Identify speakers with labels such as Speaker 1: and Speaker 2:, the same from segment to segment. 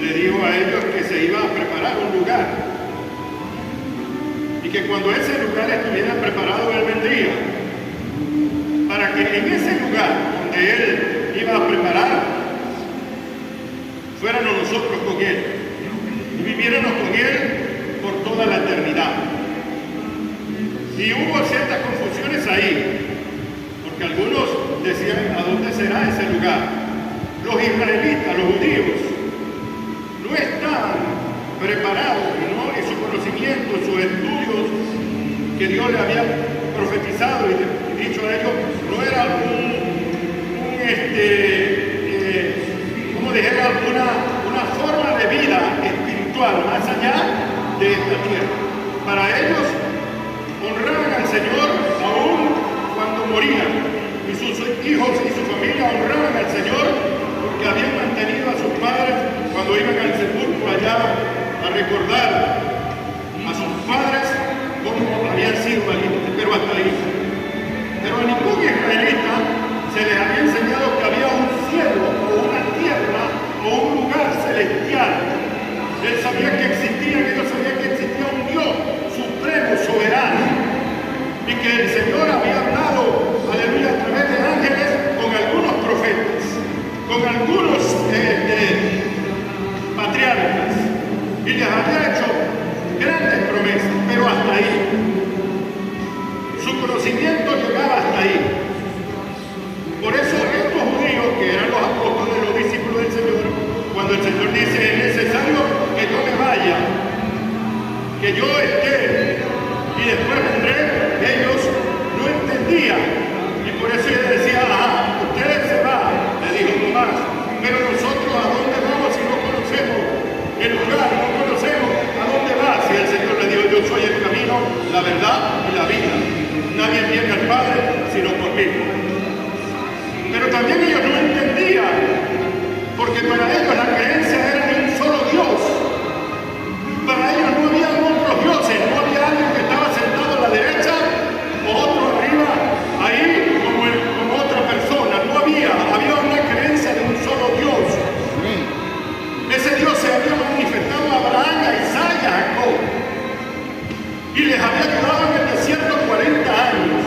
Speaker 1: le dijo a ellos que se iba a preparar un lugar y que cuando ese lugar estuviera preparado, Él vendría para que en ese lugar donde Él iba a preparar, fuéramos nosotros con Él y viviéramos con Él por toda la eternidad. Y hubo ciertas confusiones ahí, porque algunos decían, ¿a dónde será ese lugar? Los israelitas, los judíos, no estaban preparados, ¿no? En su conocimiento, en sus estudios que Dios le había profetizado y dicho a ellos, no era como dijera, una forma de vida espiritual más allá de esta tierra. Para ellos, honraban al Señor aún cuando morían, y sus hijos y su familia honraban al Señor porque habían mantenido a sus padres cuando iban al sepulcro allá a recordar a sus padres como habían sido valientes, pero hasta ahí. Pero a ningún israelita se les había enseñado que había un cielo o una tierra o un lugar celestial. Él sabía que existía, ellos sabían que existía un Dios supremo, soberano, y que el Señor había hablado, aleluya, a través de ángeles con algunos profetas, con algunos patriarcas, y les había hecho grandes promesas, pero hasta ahí. Su conocimiento llegaba hasta ahí. Por eso estos judíos, que eran los apóstoles, los discípulos del Señor, cuando el Señor dice, es necesario que yo me vaya, que yo esté y después vendré, ellos no entendían. Y por eso él decía, ustedes se van, le dijo Tomás, pero nosotros ¿a dónde vamos si no conocemos el lugar, no conocemos a dónde va? Si el Señor le dijo, yo soy el camino, la verdad y la vida. Nadie viene al Padre sino por mí. Pero también ellos no entendían, porque para ellos la creencia era de un solo Dios. Para ellos no había otros dioses, no había alguien que estaba sentado a la derecha o otro arriba, ahí como otra persona. No había una creencia de un solo Dios. Ese Dios se había manifestado a Abraham, a Isaac y a Jacob, y les había quedado en el desierto 40 años,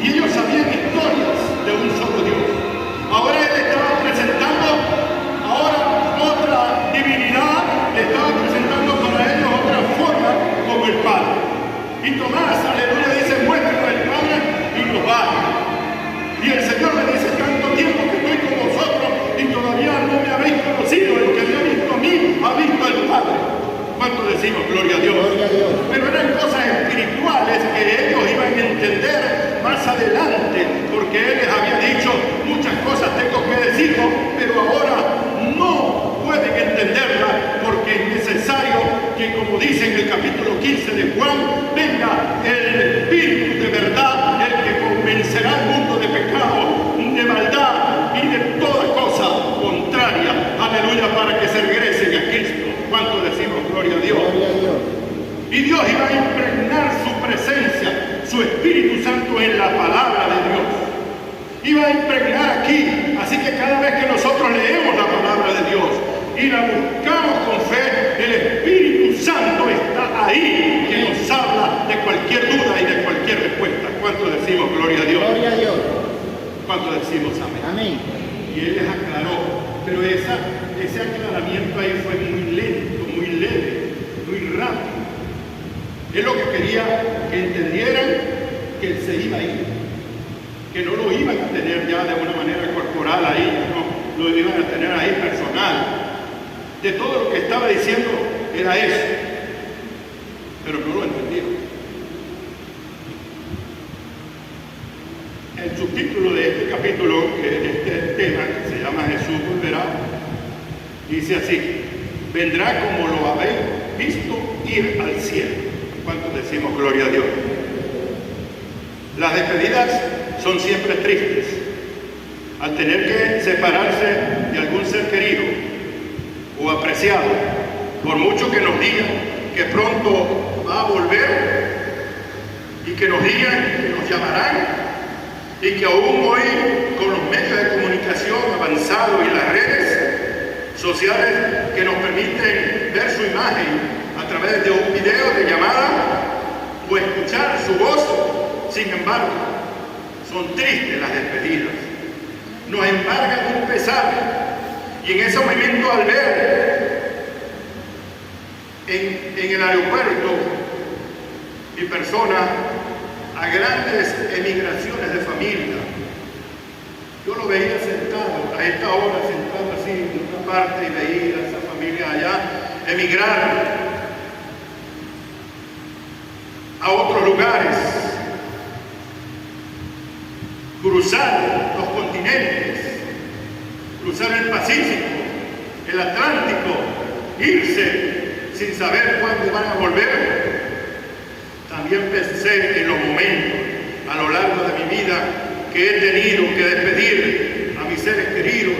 Speaker 1: y ellos sabían historias de un solo Dios. Ahora él estaba presentando otra divinidad, le estaba presentando para ellos otra forma como el Padre. Y Tomás, aleluya, dice, muéstrenos el Padre y nos va. Y el Señor le dice, tanto tiempo que estoy con vosotros y todavía no me habéis conocido, el que me ha visto a mí ha visto al Padre. ¿Cuánto decimos gloria a Dios?
Speaker 2: Gloria a Dios.
Speaker 1: Pero eran cosas espirituales que ellos iban a entender más adelante, porque Él les había dicho, muchas cosas tengo que deciros, pero ahora no pueden entenderlas, porque es necesario que, como dice en el capítulo 15 de Juan, venga el Espíritu de verdad, el que convencerá al mundo de pecado, de maldad y de toda cosa contraria, aleluya, para que se regresen a Cristo. ¿Cuánto decimos gloria a Dios?
Speaker 2: Gloria a Dios.
Speaker 1: Y Dios iba a impregnar su presencia, su Espíritu Santo en la palabra de Dios. Iba a impregnar aquí. Así que cada vez que nosotros leemos la palabra de Dios y la buscamos con fe, el Espíritu Santo está ahí, que nos habla de cualquier duda y de cualquier respuesta. ¿Cuánto decimos gloria a Dios?
Speaker 2: Gloria a Dios.
Speaker 1: ¿Cuánto decimos amén?
Speaker 2: Amén.
Speaker 1: Y Él les aclaró, pero ese aclaramiento ahí fue muy lento, muy leve, muy rápido. Él lo que quería que entendieran que Él se iba a ir, que no lo iban a tener ya de una manera corporal ahí, no lo iban a tener ahí personal. De todo lo que estaba diciendo era eso, pero no lo entendieron. El subtítulo de este capítulo, este tema, que se llama Jesús volverá, dice así: vendrá como lo habéis visto ir al cielo. ¿Cuántos decimos gloria a Dios? Las despedidas son siempre tristes. Al tener que separarse de algún ser querido o apreciado, por mucho que nos digan que pronto va a volver y que nos digan que nos llamarán, y que aún hoy con los medios de comunicación avanzados y las redes sociales que nos permiten ver su imagen a través de un video de llamada o escuchar su voz. Sin embargo, son tristes las despedidas, nos embargan un pesar, y en ese momento al ver en el aeropuerto mi persona a grandes emigraciones de familia, yo lo veía sentado, a esta hora sentado así en una parte, y veía a esa familia allá emigrar a otros lugares, cruzar los continentes, cruzar el Pacífico, el Atlántico, irse sin saber cuándo van a volver. También pensé en los momentos a lo largo de mi vida que he tenido que despedir a mis seres queridos,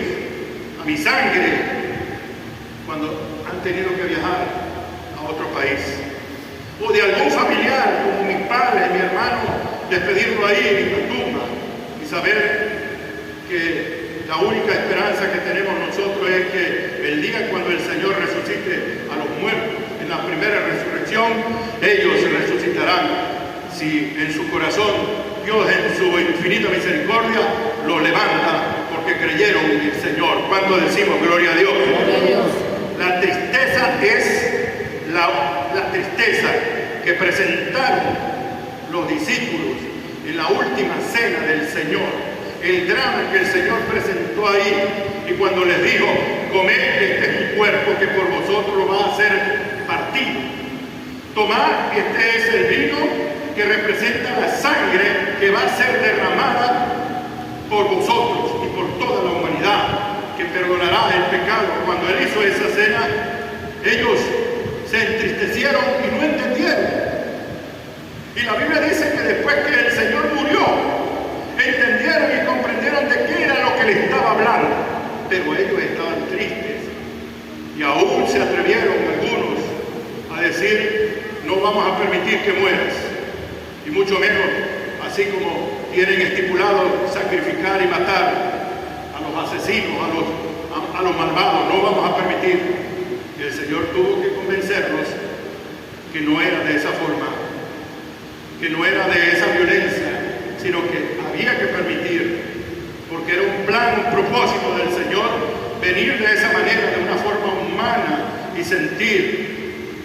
Speaker 1: a mi sangre, cuando han tenido que viajar a otro país. O de algún familiar, como mis padres, mi hermano, despedirlo ahí en la tumba y saber que la única esperanza que tenemos nosotros es que el día cuando el Señor resucite a los muertos, en la primera resurrección, ellos resucitarán. Si en su corazón Dios en su infinita misericordia los levanta porque creyeron en el Señor. ¿Cuánto decimos gloria a Dios?
Speaker 2: Gloria a Dios.
Speaker 1: La tristeza es la tristeza que presentaron los discípulos en la última cena del Señor, el drama que el Señor presentó ahí, y cuando les dijo: comed, este es mi cuerpo que por vosotros lo va a hacer partido, tomad, este es el vino que representa la sangre que va a ser derramada por vosotros y por toda la humanidad, que perdonará el pecado. Cuando Él hizo esa cena, ellos se entristecieron y no entendieron. Y la Biblia dice que después que el Señor murió, entendieron y comprendieron de qué era lo que le estaba hablando. Pero ellos estaban tristes y aún se atrevieron algunos a decir: no vamos a permitir que mueras, y mucho menos así como tienen estipulado sacrificar y matar a los asesinos, a los malvados. No vamos a permitir. Y el Señor tuvo que convencerlos que no era de esa forma, que no era de esa violencia, sino que había que permitir, porque era un plan, un propósito del Señor, venir de esa manera, de una forma humana, y sentir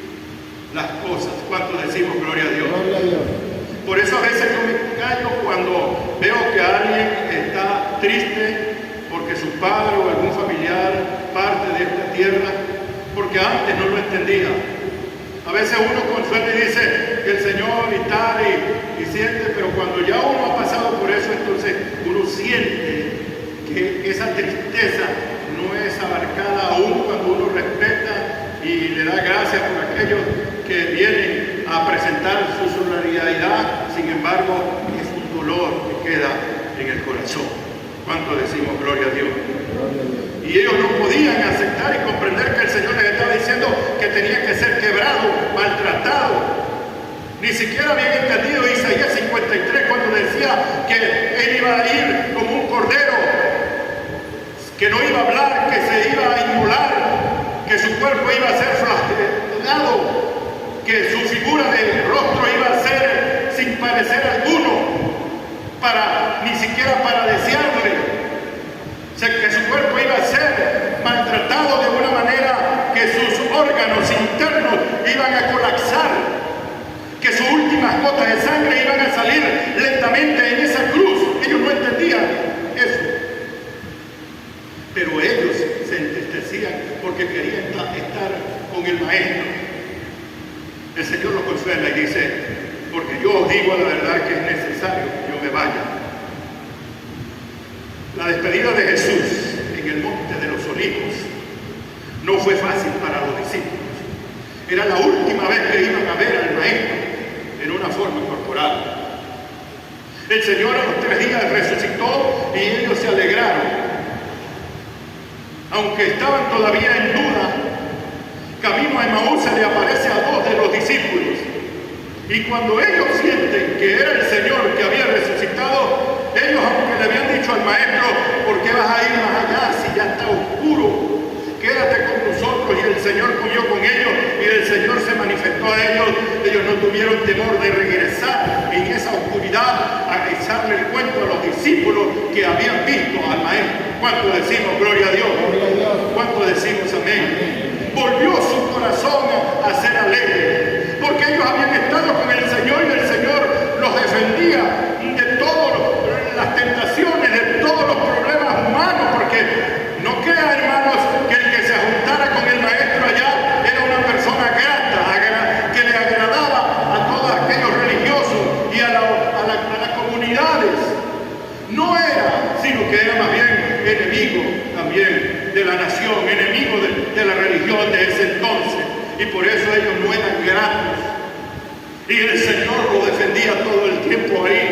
Speaker 1: las cosas. ¿Cuánto decimos gloria a Dios?
Speaker 2: Gloria a Dios.
Speaker 1: Por eso a veces yo me callo cuando veo que alguien está triste porque su padre o algún familiar parte de esta tierra, porque antes no lo entendía. A veces uno consuela y dice que el Señor y tal, y siente, pero cuando ya uno ha pasado por eso, entonces uno siente que esa tristeza no es abarcada aún cuando uno respeta y le da gracias por aquellos que vienen a presentar su solidaridad. Sin embargo, es un dolor que queda en el corazón. ¿Cuánto decimos gloria a Dios?
Speaker 2: Gloria a Dios.
Speaker 1: Y ellos no podían aceptar y comprender que el Señor les estaba diciendo que tenía que ser quebrado, maltratado. Ni siquiera habían entendido Isaías 53 cuando decía que Él iba a ir como un cordero, que no iba a hablar, que se iba a inmolar, que su cuerpo iba a ser flagelado, que su figura de rostro iba a ser sin parecer alguno, ni siquiera para desearle. O sea, que su cuerpo iba a ser maltratado de una manera que sus órganos internos iban a colapsar, que sus últimas gotas de sangre iban a salir lentamente en esa cruz. Ellos no entendían eso, pero ellos se entristecían porque querían estar con el Maestro. El Señor los consuela y dice: porque yo os digo la verdad que es necesario que yo me vaya. La despedida de Jesús en el monte de los Olivos no fue fácil para los discípulos. Era la última vez que iban a ver al Maestro en una forma corporal. El Señor a los 3 días resucitó y ellos se alegraron. Aunque estaban todavía en duda, camino a Emaús se le aparece a 2 de los discípulos. Y cuando ellos sienten que era el Señor que había resucitado, ellos, aunque le habían dicho al Maestro: ¿por qué vas a ir más allá si ya está oscuro? quédate con nosotros. Y el Señor comió con ellos y el Señor se manifestó a ellos. Ellos no tuvieron temor de regresar en esa oscuridad a echarle el cuento a los discípulos que habían visto al Maestro. ¿Cuánto decimos gloria a Dios? ¿Cuánto decimos amén? Volvió su corazón a ser alegre, porque ellos habían estado con el Señor y el Señor los defendía de todas las tentaciones, de todos los problemas humanos, porque no queda, hermanos, que el que se juntara con el Maestro allá era una persona grata, que le agradaba a todos aquellos religiosos y a las comunidades. No era, sino que era más bien enemigo también de la nación, enemigo de la religión de ese entonces, y por eso ellos no eran gratos. Y el Señor lo defendía todo el tiempo ahí.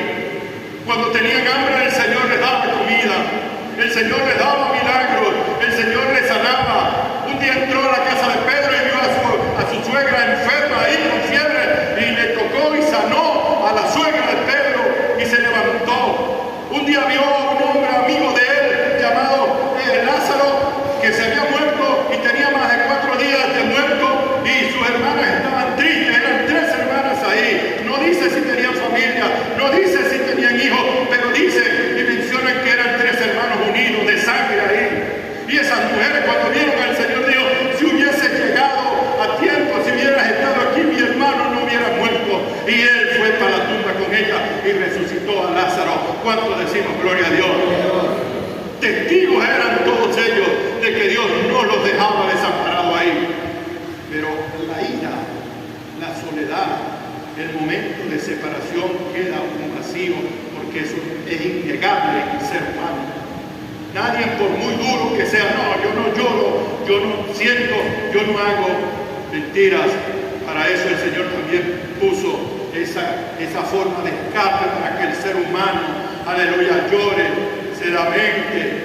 Speaker 1: Cuando tenían hambre, el Señor les daba comida, el Señor les daba milagros, el Señor les sanaba. Un día entró a la casa de Pedro y vio a su suegra enferma ahí con fiebre, y le tocó y sanó a la suegra de Pedro y se levantó. Un día vio a un hombre amigo de él llamado Lázaro, que se había muerto y tenía más de 4 días de muerto, y sus hermanas estaban tristes. Eran 3 hermanas ahí. No dice si tenían familia, no dice si tenían hijos, pero dice y mencionan que eran 3 hermanos unidos de sangre ahí. Y esas mujeres, cuando vieron al Señor, dijo: si hubiese llegado a tiempo, si hubieras estado aquí, mi hermano no hubiera muerto. Y él fue para la tumba con ella y resucitó a Lázaro. ¿Cuánto decimos gloria a Dios? Testigos eran todos ellos de que Dios no los dejaba desamparados ahí. Pero la ira, la soledad, el momento de separación queda un vacío, porque eso es innegable en el ser humano. Nadie, por muy duro que sea, no, yo no lloro, yo no siento, yo no hago mentiras. Para eso el Señor también puso esa forma de escape, para que el ser humano, aleluya, llore, se lamente,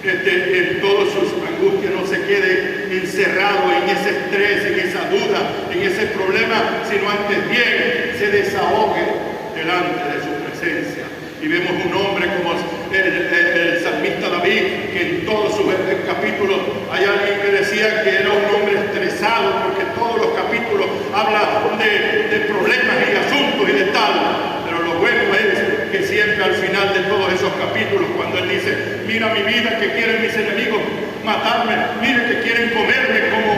Speaker 1: en todas sus angustias, no se quede encerrado en ese estrés, en esa duda, en ese problema, sino antes bien se desahogue delante de su presencia. Y vemos un hombre como el salmista David, que en todos sus capítulos hay alguien que decía que era un hombre estresado, porque todos los capítulos hablan de problemas y asuntos y de tal. Pero lo bueno es que siempre al final de todos esos capítulos, cuando él dice: mira mi vida, que quieren mis enemigos matarme, mira que quieren comerme como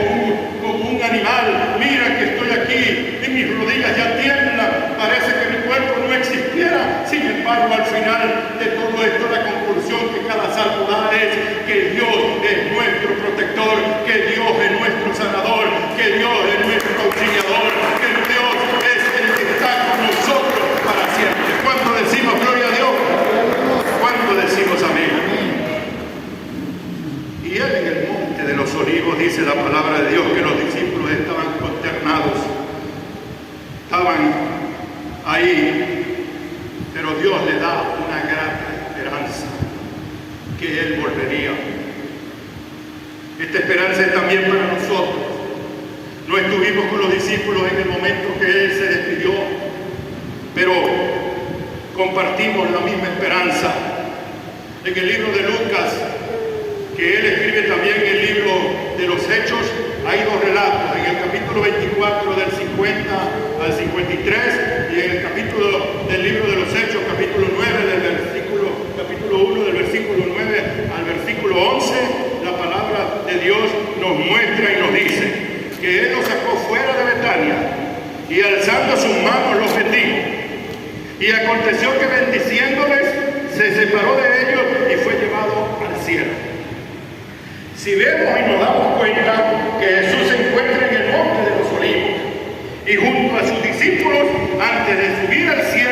Speaker 1: un animal, mira que estoy aquí y mis rodillas ya tiemblan, parece que mi cuerpo no existiera. Sin embargo, al final de todo esto, la conclusión que cada salmo da es que Dios es nuestro protector, que Dios es nuestro sanador, que Dios es nuestro auxiliador, que Dios es el que está con nosotros para siempre. ¿Cuánto decimos gloria a Dios? ¿Cuánto decimos amén? Y él, en el monte de los olivos, dice la palabra de Dios que los discípulos estaban consternados, estaban ahí, pero Dios le da una grata esperanza, que Él volvería. Esta esperanza es también para nosotros. No estuvimos con los discípulos en el momento que Él se despidió, pero compartimos la misma esperanza. En el libro de Lucas, que él escribe también en el libro de los Hechos, hay 2 relatos, en el capítulo 24 del 50 al 53, y en el capítulo del libro de los Hechos, capítulo 1 del versículo 9 al versículo 11, la palabra de Dios nos muestra y nos dice que él los sacó fuera de Betania y alzando sus manos los bendijo. Y aconteció que bendiciéndoles se separó de ellos